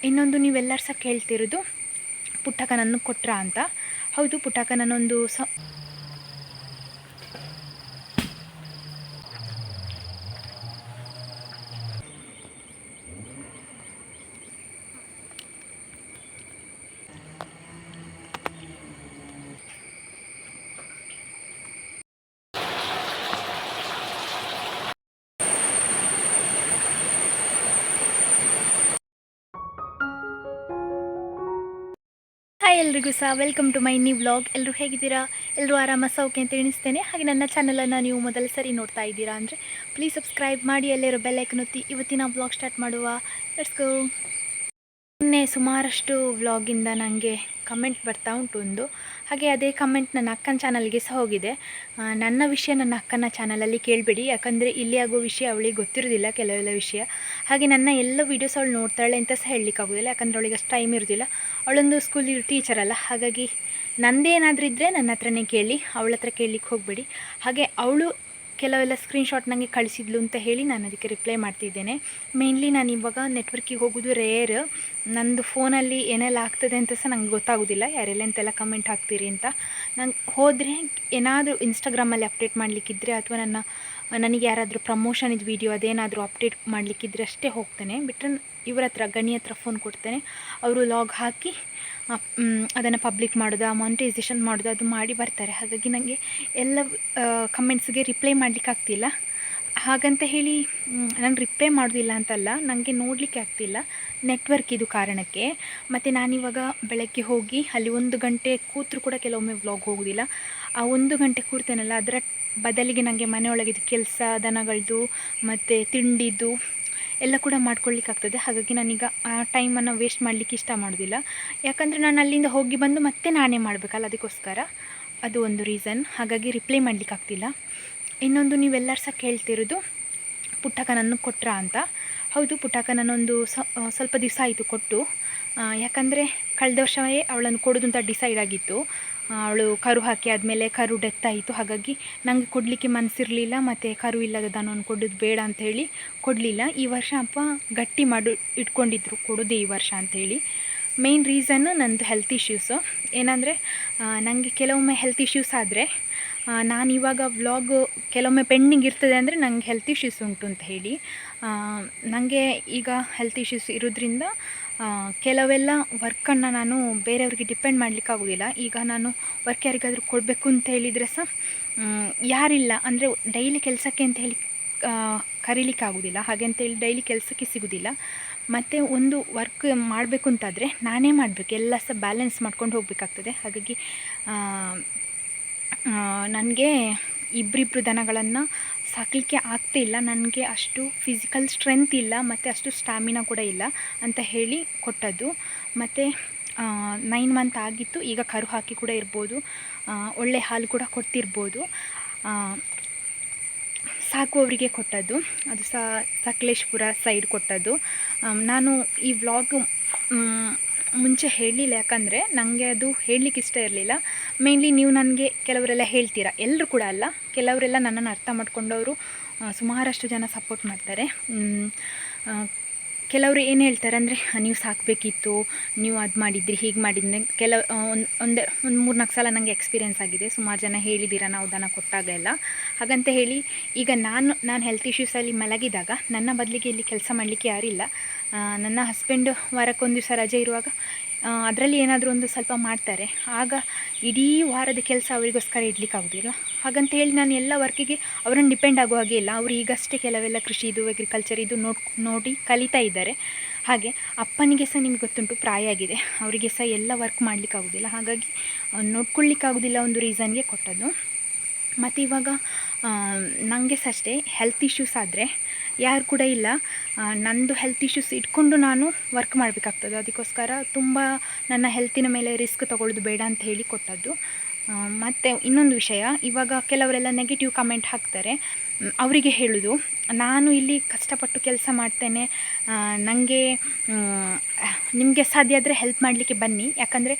ಇನ್ನೊಂದು ನೀವೆಲ್ಲರೂ ಸಹ ಕೇಳ್ತಿರೋದು ಪುಟ್ಟಕ್ಕ ನನ್ನ ಕೊಟ್ರಾ ಅಂತ. ಹೌದು, ಪುಟ್ಟಕ್ಕ ನನ್ನೊಂದು ಹಾಯ್ ಎಲ್ರಿಗೂ ಸಹ welcome to my new vlog. ಎಲ್ಲರೂ ಹೇಗಿದ್ದೀರಾ? ಎಲ್ಲರೂ ಆರಾಮ ಸೌಖ್ಯ ಅಂತ ಎಣಿಸ್ತೇನೆ. ಹಾಗೆ ನನ್ನ ಚಾನಲನ್ನು ನೀವು ಮೊದಲ ಸರಿ ನೋಡ್ತಾ ಇದ್ದೀರಾ ಅಂದರೆ ಪ್ಲೀಸ್ ಸಬ್ಸ್ಕ್ರೈಬ್ ಮಾಡಿ, ಅಲ್ಲಿರೋ ಬೆಲ್ ಐಕನ್ ಒತ್ತಿ. ಇವತ್ತಿನ ವ್ಲಾಗ್ ಸ್ಟಾರ್ಟ್ ಮಾಡುವ. Let's go. ಮೊನ್ನೆ ಸುಮಾರಷ್ಟು ವ್ಲಾಗಿಂದ ನನಗೆ ಕಮೆಂಟ್ ಬರ್ತಾ ಉಂಟು ಒಂದು. ಹಾಗೆ ಅದೇ ಕಮೆಂಟ್ ನನ್ನ ಅಕ್ಕನ ಚಾನಲ್ಗೆ ಸಹ ಹೋಗಿದೆ. ನನ್ನ ವಿಷಯ ನನ್ನ ಅಕ್ಕನ ಚಾನಲಲ್ಲಿ ಕೇಳಬೇಡಿ, ಯಾಕಂದರೆ ಇಲ್ಲಿ ಆಗೋ ವಿಷಯ ಅವಳಿಗೆ ಗೊತ್ತಿರೋದಿಲ್ಲ ಕೆಲವೆಲ್ಲ ವಿಷಯ. ಹಾಗೆ ನನ್ನ ಎಲ್ಲ ವೀಡಿಯೋಸ್ ಅವಳು ನೋಡ್ತಾಳೆ ಅಂತ ಸಹ ಹೇಳಲಿಕ್ಕಾಗೋದಿಲ್ಲ, ಯಾಕಂದರೆ ಅವಳಿಗೆ ಅಷ್ಟು ಟೈಮ್ ಇರೋದಿಲ್ಲ. ಅವಳೊಂದು ಸ್ಕೂಲ್ ಟೀಚರ್ ಅಲ್ಲ, ಹಾಗಾಗಿ ನಂದೇನಾದರೂ ಇದ್ದರೆ ನನ್ನ ಹತ್ರನೇ ಕೇಳಿ, ಅವಳ ಹತ್ರ ಕೇಳಲಿಕ್ಕೆ ಹೋಗಬೇಡಿ. ಹಾಗೆ ಅವಳು ಕೆಲವೆಲ್ಲ ಸ್ಕ್ರೀನ್ಶಾಟ್ ನನಗೆ ಕಳಿಸಿದ್ಲು ಅಂತ ಹೇಳಿ ನಾನು ಅದಕ್ಕೆ ರಿಪ್ಲೈ ಮಾಡ್ತಿದ್ದೇನೆ. ಮೇನ್ಲಿ ನಾನು ಇವಾಗ ನೆಟ್ವರ್ಕಿಗೆ ಹೋಗೋದು ರೇರ್. ನಂದು ಫೋನಲ್ಲಿ ಏನೆಲ್ಲ ಆಗ್ತದೆ ಅಂತ ಸಹ ನಂಗೆ ಗೊತ್ತಾಗೋದಿಲ್ಲ, ಯಾರೆಲ್ಲ ಎಂತೆಲ್ಲ ಕಮೆಂಟ್ ಹಾಕ್ತೀರಿ ಅಂತ. ನಂಗೆ ಹೋದರೆ ಏನಾದರೂ ಇನ್ಸ್ಟಾಗ್ರಾಮಲ್ಲಿ ಅಪ್ಡೇಟ್ ಮಾಡಲಿಕ್ಕಿದ್ರೆ ಅಥವಾ ನನಗೆ ಯಾರಾದರೂ ಪ್ರಮೋಷನ್ ಇದು ವೀಡಿಯೋ ಅದೇನಾದರೂ ಅಪ್ಡೇಟ್ ಮಾಡಲಿಕ್ಕಿದ್ರೆ ಅಷ್ಟೇ ಹೋಗ್ತೇನೆ. ಬಿಟ್ಟರೆ ಇವರ ಹತ್ರ ಗಣಿ ಹತ್ರ ಫೋನ್ ಕೊಡ್ತೇನೆ, ಅವರು ಲಾಗ್ ಹಾಕಿ ಅದನ್ನು ಪಬ್ಲಿಕ್ ಮಾಡೋದು, ಮಾನಿಟೈಸೇಷನ್ ಮಾಡೋದು ಅದು ಮಾಡಿ ಬರ್ತಾರೆ. ಹಾಗಾಗಿ ನನಗೆ ಎಲ್ಲ ಕಮೆಂಟ್ಸ್ಗೆ ರಿಪ್ಲೈ ಮಾಡಲಿಕ್ಕೆ ಆಗ್ತಿಲ್ಲ. ಹಾಗಂತ ಹೇಳಿ ನಾನು ರಿಪ್ಲೈ ಮಾಡೋದಿಲ್ಲ ಅಂತಲ್ಲ, ನನಗೆ ನೋಡಲಿಕ್ಕೆ ಆಗ್ತಿಲ್ಲ, ನೆಟ್ವರ್ಕ್ ಇದು ಕಾರಣಕ್ಕೆ. ಮತ್ತು ನಾನಿವಾಗ ಬೆಳಗ್ಗೆ ಹೋಗಿ ಅಲ್ಲಿ 1 ಗಂಟೆ ಕೂತ್ರು ಕೂಡ ಕೆಲವೊಮ್ಮೆ ವ್ಲಾಗ್ ಹೋಗೋದಿಲ್ಲ. ಆ 1 ಗಂಟೆ ಕೂರ್ತೇನಲ್ಲ, ಅದರ ಬದಲಿಗೆ ನನಗೆ ಮನೆಯೊಳಗಿದ್ದು ಕೆಲಸ, ದನಗಳದ್ದು ಮತ್ತು ತಿಂಡಿದ್ದು ಎಲ್ಲ ಕೂಡ ಮಾಡ್ಕೊಳ್ಳಿಕ್ಕಾಗ್ತದೆ. ಹಾಗಾಗಿ ನಾನೀಗ ಆ ಟೈಮನ್ನು ವೇಸ್ಟ್ ಮಾಡಲಿಕ್ಕೆ ಇಷ್ಟ ಮಾಡೋದಿಲ್ಲ, ಯಾಕಂದರೆ ನಾನು ಅಲ್ಲಿಂದ ಹೋಗಿ ಬಂದು ಮತ್ತೆ ನಾನೇ ಮಾಡಬೇಕಲ್ಲ, ಅದಕ್ಕೋಸ್ಕರ ಅದು ಒಂದು ರೀಸನ್. ಹಾಗಾಗಿ ರಿಪ್ಲೈ ಮಾಡಲಿಕ್ಕಾಗ್ತಿಲ್ಲ. ಇನ್ನೊಂದು ನೀವೆಲ್ಲರೂ ಸಹ ಕೇಳ್ತಿರೋದು ಪುಟ್ಟಕ್ಕ ನನ್ನ ಕೊಟ್ರಾ ಅಂತ. ಹೌದು, ಪುಟ್ಟಕ್ಕ ನನ್ನೊಂದು ಸ್ವಲ್ಪ ದಿವಸ ಆಯಿತು ಕೊಟ್ಟು. ಯಾಕಂದರೆ ಕಳೆದ ವರ್ಷವೇ ಅವಳನ್ನು ಕೊಡೋದು ಅಂತ ಡಿಸೈಡ್ ಆಗಿತ್ತು. ಅವಳು ಕರು ಹಾಕಿ ಆದಮೇಲೆ ಕರು ಡೆತ್ ಆಯಿತು. ಹಾಗಾಗಿ ನನಗೆ ಕೊಡಲಿಕ್ಕೆ ಮನಸ್ಸಿರಲಿಲ್ಲ, ಮತ್ತು ಕರು ಇಲ್ಲದ ದನವನ್ನು ಕೊಡೋದು ಬೇಡ ಅಂಥೇಳಿ ಕೊಡಲಿಲ್ಲ. ಈ ವರ್ಷ ಅಪ್ಪ ಗಟ್ಟಿ ಮಾಡಿ ಇಟ್ಕೊಂಡಿದ್ರು ಕೊಡೋದೇ ಈ ವರ್ಷ ಅಂಥೇಳಿ. ಮೇಯ್ನ್ ರೀಸನ್ನು ನನ್ನದು ಹೆಲ್ತ್ ಇಶ್ಯೂಸು. ಏನಂದರೆ ನನಗೆ ಕೆಲವೊಮ್ಮೆ ಹೆಲ್ತ್ ಇಶ್ಯೂಸ್ ಆದರೆ ನಾನಿವಾಗ ವ್ಲಾಗ್ ಕೆಲವೊಮ್ಮೆ ಪೆಂಡಿಂಗ್ ಇರ್ತದೆ ಅಂದರೆ ನಂಗೆ ಹೆಲ್ತ್ ಇಶ್ಯೂಸ್ ಉಂಟು ಅಂತ ಹೇಳಿ. ನನಗೆ ಈಗ ಹೆಲ್ತ್ ಇಶ್ಯೂಸ್ ಇರೋದ್ರಿಂದ ಕೆಲವೆಲ್ಲ ವರ್ಕನ್ನು ನಾನು ಬೇರೆಯವ್ರಿಗೆ ಡಿಪೆಂಡ್ ಮಾಡಲಿಕ್ಕಾಗೋದಿಲ್ಲ. ಈಗ ನಾನು ವರ್ಕ್ ಯಾರಿಗಾದರೂ ಕೊಡಬೇಕು ಅಂತ ಹೇಳಿದರೆ ಸಹ ಯಾರಿಲ್ಲ, ಅಂದರೆ ಡೈಲಿ ಕೆಲಸಕ್ಕೆ ಅಂತ ಹೇಳಿ ಕರೀಲಿಕ್ಕಾಗೋದಿಲ್ಲ. ಹಾಗೆ ಅಂತೇಳಿ ಡೈಲಿ ಕೆಲಸಕ್ಕೆ ಸಿಗೋದಿಲ್ಲ. ಮತ್ತು ಒಂದು ವರ್ಕ್ ಮಾಡಬೇಕು ಅಂತಾದರೆ ನಾನೇ ಮಾಡಬೇಕು, ಎಲ್ಲ ಸಹ ಬ್ಯಾಲೆನ್ಸ್ ಮಾಡ್ಕೊಂಡು ಹೋಗಬೇಕಾಗ್ತದೆ. ಹಾಗಾಗಿ ನನಗೆ ಇಬ್ಬರಿಬ್ಬರು ದನಗಳನ್ನು ಸಾಕಲಿಕ್ಕೆ ಆಗ್ತಿಲ್ಲ. ನನಗೆ ಅಷ್ಟು ಫಿಸಿಕಲ್ ಸ್ಟ್ರೆಂತ್ ಇಲ್ಲ, ಮತ್ತು ಅಷ್ಟು ಸ್ಟ್ಯಾಮಿನಾ ಕೂಡ ಇಲ್ಲ ಅಂತ ಹೇಳಿ ಕೊಟ್ಟದ್ದು. ಮತ್ತು 9 ಮಂತ್ ಆಗಿತ್ತು. ಈಗ ಕರು ಹಾಕಿ ಕೂಡ ಇರ್ಬೋದು, ಒಳ್ಳೆ ಹಾಲು ಕೂಡ ಕೊಡ್ತಿರ್ಬೋದು. ಸಾಕುವವರಿಗೆ ಕೊಟ್ಟದ್ದು, ಅದು ಸಹ ಸಕಲೇಶ್ಪುರ ಸೈಡ್ ಕೊಟ್ಟದ್ದು. ನಾನು ಈ ವ್ಲಾಗ್ ಮುಂಚೆ ಹೇಳಲಿಲ್ಲ, ಯಾಕಂದರೆ ನನಗೆ ಅದು ಹೇಳಲಿಕ್ಕೆ ಇಷ್ಟ ಇರಲಿಲ್ಲ. ಮೇಯ್ನ್ಲಿ ನೀವು ನನಗೆ ಕೆಲವರೆಲ್ಲ ಹೇಳ್ತೀರಾ, ಎಲ್ಲರೂ ಕೂಡ ಅಲ್ಲ, ಕೆಲವರೆಲ್ಲ ನನ್ನನ್ನು ಅರ್ಥ ಮಾಡ್ಕೊಂಡವರು ಸುಮಾರಷ್ಟು ಜನ ಸಪೋರ್ಟ್ ಮಾಡ್ತಾರೆ. ಕೆಲವರು ಏನು ಹೇಳ್ತಾರೆ ಅಂದರೆ, ನೀವು ಸಾಕಬೇಕಿತ್ತು, ನೀವು ಅದು ಮಾಡಿದ್ರಿ, ಹೀಗೆ ಮಾಡಿದ್ರಿ. ಒಂದು 3-4 ಸಲ ನನಗೆ ಎಕ್ಸ್ಪೀರಿಯೆನ್ಸ್ ಆಗಿದೆ. ಸುಮಾರು ಜನ ಹೇಳಿದ್ದೀರ ನಾವು ದನ ಕೊಟ್ಟಾಗ ಎಲ್ಲ. ಹಾಗಂತ ಹೇಳಿ ಈಗ ನಾನು ಹೆಲ್ತ್ ಇಶ್ಯೂಸಲ್ಲಿ ಮಲಗಿದಾಗ ನನ್ನ ಬದಲಿಗೆ ಇಲ್ಲಿ ಕೆಲಸ ಮಾಡಲಿಕ್ಕೆ ಯಾರಿಲ್ಲ. ನನ್ನ ಹಸ್ಬೆಂಡು ವಾರಕ್ಕೊಂದು ದಿವಸ ರಜೆ ಇರುವಾಗ ಅದರಲ್ಲಿ ಏನಾದರೂ ಒಂದು ಸ್ವಲ್ಪ ಮಾಡ್ತಾರೆ. ಆಗ ಇಡೀ ವಾರದ ಕೆಲಸ ಅವರಿಗೋಸ್ಕರ ಇಡಲಿಕ್ಕಾಗೋದಿಲ್ಲ. ಹಾಗಂತ ಹೇಳಿ ನಾನು ಎಲ್ಲ ವರ್ಕಿಗೆ ಅವರನ್ನು ಡಿಪೆಂಡ್ ಆಗೋ ಹಾಗೆ ಇಲ್ಲ. ಅವರು ಈಗಷ್ಟೇ ಕೆಲವೆಲ್ಲ ಕೃಷಿದು, ಅಗ್ರಿಕಲ್ಚರ್ ಇದು ನೋಡಿ ಕಲಿತಾ ಇದ್ದಾರೆ. ಹಾಗೆ ಅಪ್ಪನಿಗೆ ಸಹ ನಿಮಗೆ ಗೊತ್ತುಂಟು, ಪ್ರಾಯ ಆಗಿದೆ, ಅವರಿಗೆ ಸಹ ಎಲ್ಲ ವರ್ಕ್ ಮಾಡಲಿಕ್ಕಾಗೋದಿಲ್ಲ. ಹಾಗಾಗಿ ನೋಡ್ಕೊಳ್ಳಿಕ್ಕಾಗೋದಿಲ್ಲ, ಒಂದು ರೀಸನ್ಗೆ ಕೊಟ್ಟದ್ದು. ಮತ್ತು ಇವಾಗ ನನಗೆ ಸಹ ಅಷ್ಟೇ ಹೆಲ್ತ್ ಇಶ್ಯೂಸ್ ಆದರೆ ಯಾರು ಕೂಡ ಇಲ್ಲ. ನಂದು ಹೆಲ್ತ್ ಇಶ್ಯೂಸ್ ಇಟ್ಕೊಂಡು ನಾನು ವರ್ಕ್ ಮಾಡಬೇಕಾಗ್ತದೆ. ಅದಕ್ಕೋಸ್ಕರ ತುಂಬ ನನ್ನ ಹೆಲ್ತಿನ ಮೇಲೆ ರಿಸ್ಕ್ ತೊಗೊಳ್ಳೋದು ಬೇಡ ಅಂತ ಹೇಳಿ ಕೊಟ್ಟದ್ದು. ಮತ್ತು ಇನ್ನೊಂದು ವಿಷಯ, ಇವಾಗ ಕೆಲವರೆಲ್ಲ ನೆಗೆಟಿವ್ ಕಮೆಂಟ್ ಹಾಕ್ತಾರೆ. ಅವರಿಗೆ ಹೇಳೋದು, ನಾನು ಇಲ್ಲಿ ಕಷ್ಟಪಟ್ಟು ಕೆಲಸ ಮಾಡ್ತೇನೆ, ನನಗೆ ನಿಮಗೆ ಸಾಧ್ಯ ಆದರೆ ಹೆಲ್ಪ್ ಮಾಡಲಿಕ್ಕೆ ಬನ್ನಿ. ಯಾಕಂದರೆ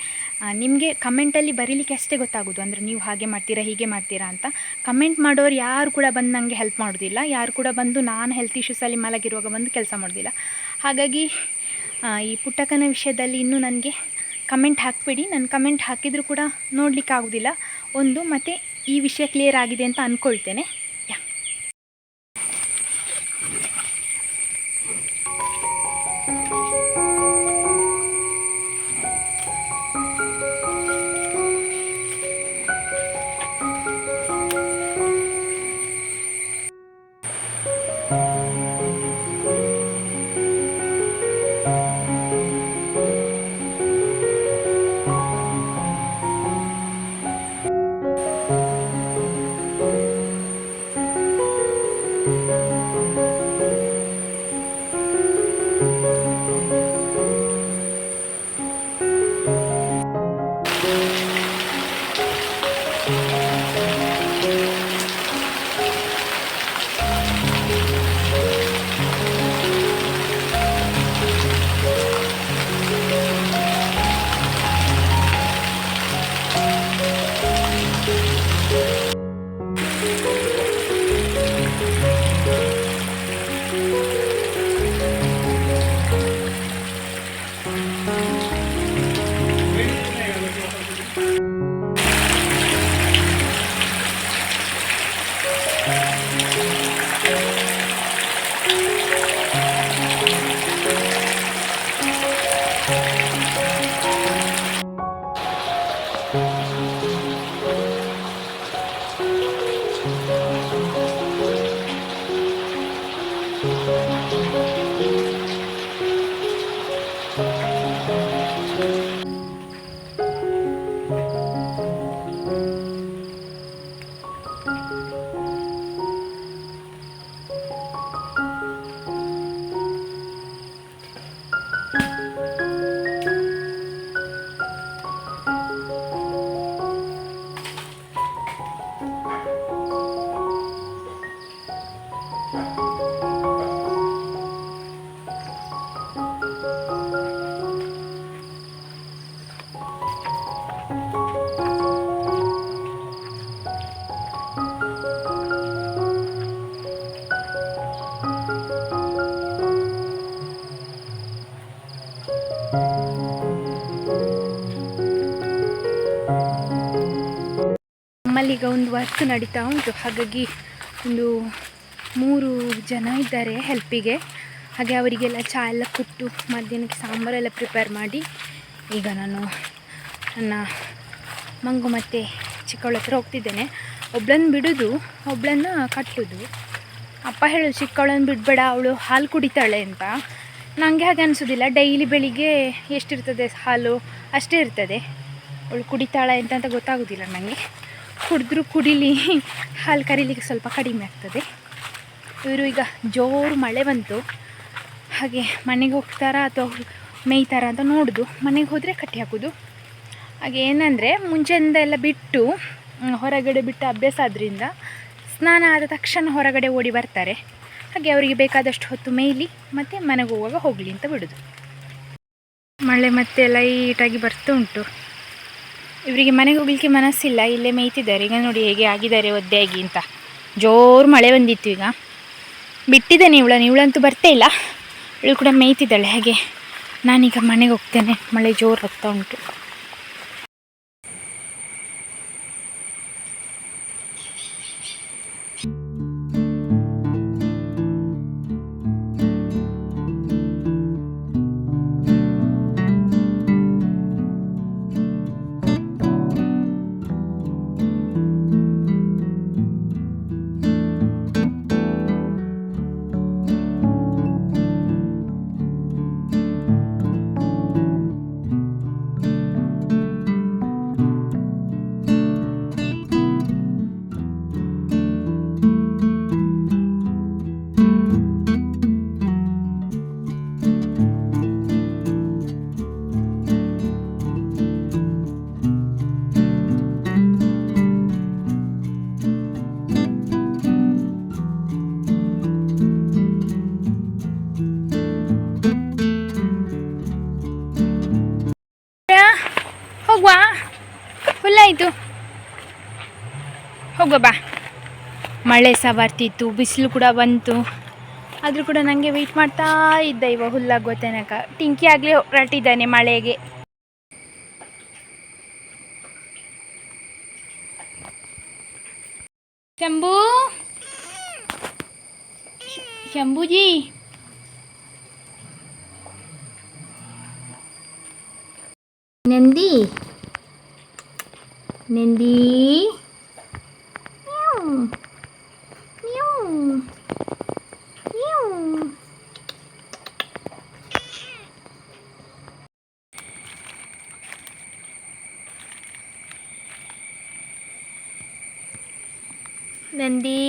ನಿಮಗೆ ಕಮೆಂಟಲ್ಲಿ ಬರೀಲಿಕ್ಕೆ ಅಷ್ಟೇ ಗೊತ್ತಾಗೋದು, ಅಂದರೆ ನೀವು ಹಾಗೆ ಮಾಡ್ತೀರಾ, ಹೀಗೆ ಮಾಡ್ತೀರಾ ಅಂತ. ಕಮೆಂಟ್ ಮಾಡೋರು ಯಾರು ಕೂಡ ಬಂದು ನನಗೆ ಹೆಲ್ಪ್ ಮಾಡೋದಿಲ್ಲ, ಯಾರು ಕೂಡ ಬಂದು ನಾನು ಹೆಲ್ತ್ ಇಶ್ಯೂಸಲ್ಲಿ ಮಲಗಿರುವಾಗ ಬಂದು ಕೆಲಸ ಮಾಡೋದಿಲ್ಲ. ಹಾಗಾಗಿ ಈ ಪುಟ್ಟಕ್ಕನ ವಿಷಯದಲ್ಲಿ ಇನ್ನೂ ನನಗೆ ಕಮೆಂಟ್ ಹಾಕಿಬಿಡಿ. ನಾನು ಕಮೆಂಟ್ ಹಾಕಿದರೂ ಕೂಡ ನೋಡಲಿಕ್ಕೆ ಆಗೋದಿಲ್ಲ ಒಂದು, ಮತ್ತು ಈ ವಿಷಯ ಕ್ಲಿಯರ್ ಆಗಿದೆ ಅಂತ ಅಂದ್ಕೊಳ್ತೇನೆ. ನಮ್ಮಲ್ಲೀಗ ಒಂದು ವರ್ಕ್ ನಡೀತಾ ಉಂಟು, ಹಾಗಾಗಿ ಒಂದು 3 ಜನ ಇದ್ದಾರೆ ಹೆಲ್ಪಿಗೆ. ಹಾಗೆ ಅವರಿಗೆಲ್ಲ ಚಹಾ ಎಲ್ಲ ಕೊಟ್ಟು ಮಧ್ಯಾಹ್ನಕ್ಕೆ ಸಾಂಬಾರೆಲ್ಲ ಪ್ರಿಪೇರ್ ಮಾಡಿ ಈಗ ನಾನು ನನ್ನ ಮಂಗು ಮತ್ತು ಚಿಕ್ಕವಳ ಹತ್ರ ಹೋಗ್ತಿದ್ದೇನೆ. ಒಬ್ಳನ್ನು ಬಿಡೋದು, ಒಬ್ಳನ್ನು ಕಟ್ಟೋದು. ಅಪ್ಪ ಹೇಳೋದು ಚಿಕ್ಕವಳನ್ನು ಬಿಡಬೇಡ, ಅವಳು ಹಾಲು ಕುಡಿತಾಳೆ ಅಂತ. ನನಗೆ ಹಾಗೆ ಅನಿಸೋದಿಲ್ಲ. ಡೈಲಿ ಬೆಳಿಗ್ಗೆ ಎಷ್ಟಿರ್ತದೆ ಹಾಲು ಅಷ್ಟೇ ಇರ್ತದೆ. ಅವಳು ಕುಡಿತಾಳೆ ಅಂತ ಗೊತ್ತಾಗೋದಿಲ್ಲ ನನಗೆ. ಕುಡಿದ್ರೂ ಕುಡಿಲಿ, ಹಾಲು ಕರೀಲಿಕ್ಕೆ ಸ್ವಲ್ಪ ಕಡಿಮೆ ಆಗ್ತದೆ. ಇವರು ಈಗ ಜೋರು ಮಳೆ ಬಂತು, ಹಾಗೆ ಮನೆಗೆ ಹೋಗ್ತಾರಾ ಅಥವಾ ಮೇಯ್ತಾರಾ ಅಂತ ನೋಡೋದು. ಮನೆಗೆ ಹೋದರೆ ಕಟ್ಟಿ ಹಾಕೋದು. ಹಾಗೆ ಏನಂದರೆ ಮುಂಚೆಯಿಂದ ಎಲ್ಲ ಬಿಟ್ಟು ಹೊರಗಡೆ ಬಿಟ್ಟು ಅಭ್ಯಾಸ ಆದ್ದರಿಂದ ಸ್ನಾನ ಆದ ತಕ್ಷಣ ಹೊರಗಡೆ ಓಡಿ ಬರ್ತಾರೆ. ಹಾಗೆ ಅವರಿಗೆ ಬೇಕಾದಷ್ಟು ಹೊತ್ತು ಮೇಯ್ಲಿ ಮತ್ತು ಮನೆಗೆ ಹೋಗುವಾಗ ಹೋಗಲಿ ಅಂತ ಬಿಡೋದು. ಮಳೆ ಮತ್ತೆ ಲೈಟಾಗಿ ಬರ್ತಾ ಉಂಟು. ಇವರಿಗೆ ಮನೆಗೆ ಹೋಗಲಿಕ್ಕೆ ಮನಸ್ಸಿಲ್ಲ, ಇಲ್ಲೇ ಮೇಯ್ತಿದ್ದಾರೆ. ಈಗ ನೋಡಿ ಹೇಗೆ ಆಗಿದ್ದಾರೆ ಒದ್ದೆಯಾಗಿ ಅಂತ. ಜೋರು ಮಳೆ ಬಂದಿತ್ತು, ಈಗ ಬಿಟ್ಟಿದ್ದೇನೆ. ಇವಳಂತೂ ಬರ್ತೇ ಇಲ್ಲ, ಇವಳು ಕೂಡ ಮೇಯ್ತಿದ್ದಾಳೆ. ಹಾಗೆ ನಾನೀಗ ಮನೆಗೆ ಹೋಗ್ತೇನೆ, ಮಳೆ ಜೋರು ಆಗ್ತಾ ಉಂಟು. ಹೋಗುವ, ಫುಲ್ಲಾಯಿತು, ಹೋಗುವ ಬಾ. ಮಳೆ ಸಹ ಬರ್ತಿತ್ತು, ಬಿಸಿಲು ಕೂಡ ಬಂತು. ಆದರೂ ಕೂಡ ನನಗೆ ವೆಯ್ಟ್ ಮಾಡ್ತಾ ಇದ್ದ ಇವ ಹುಲ್ಲಾಗೋ ತನಕ. ಟಿಂಕಿ ಆಗಲಿ ಹೊರಟಿದ್ದಾನೆ ಮಳೆಗೆ. ಶಂಭೂ, ಶಂಭೂಜಿ, ನಂದಿ, ನಂದಿ, ಮ್ಯಾವ್, ಮ್ಯಾವ್. ನಂದಿ.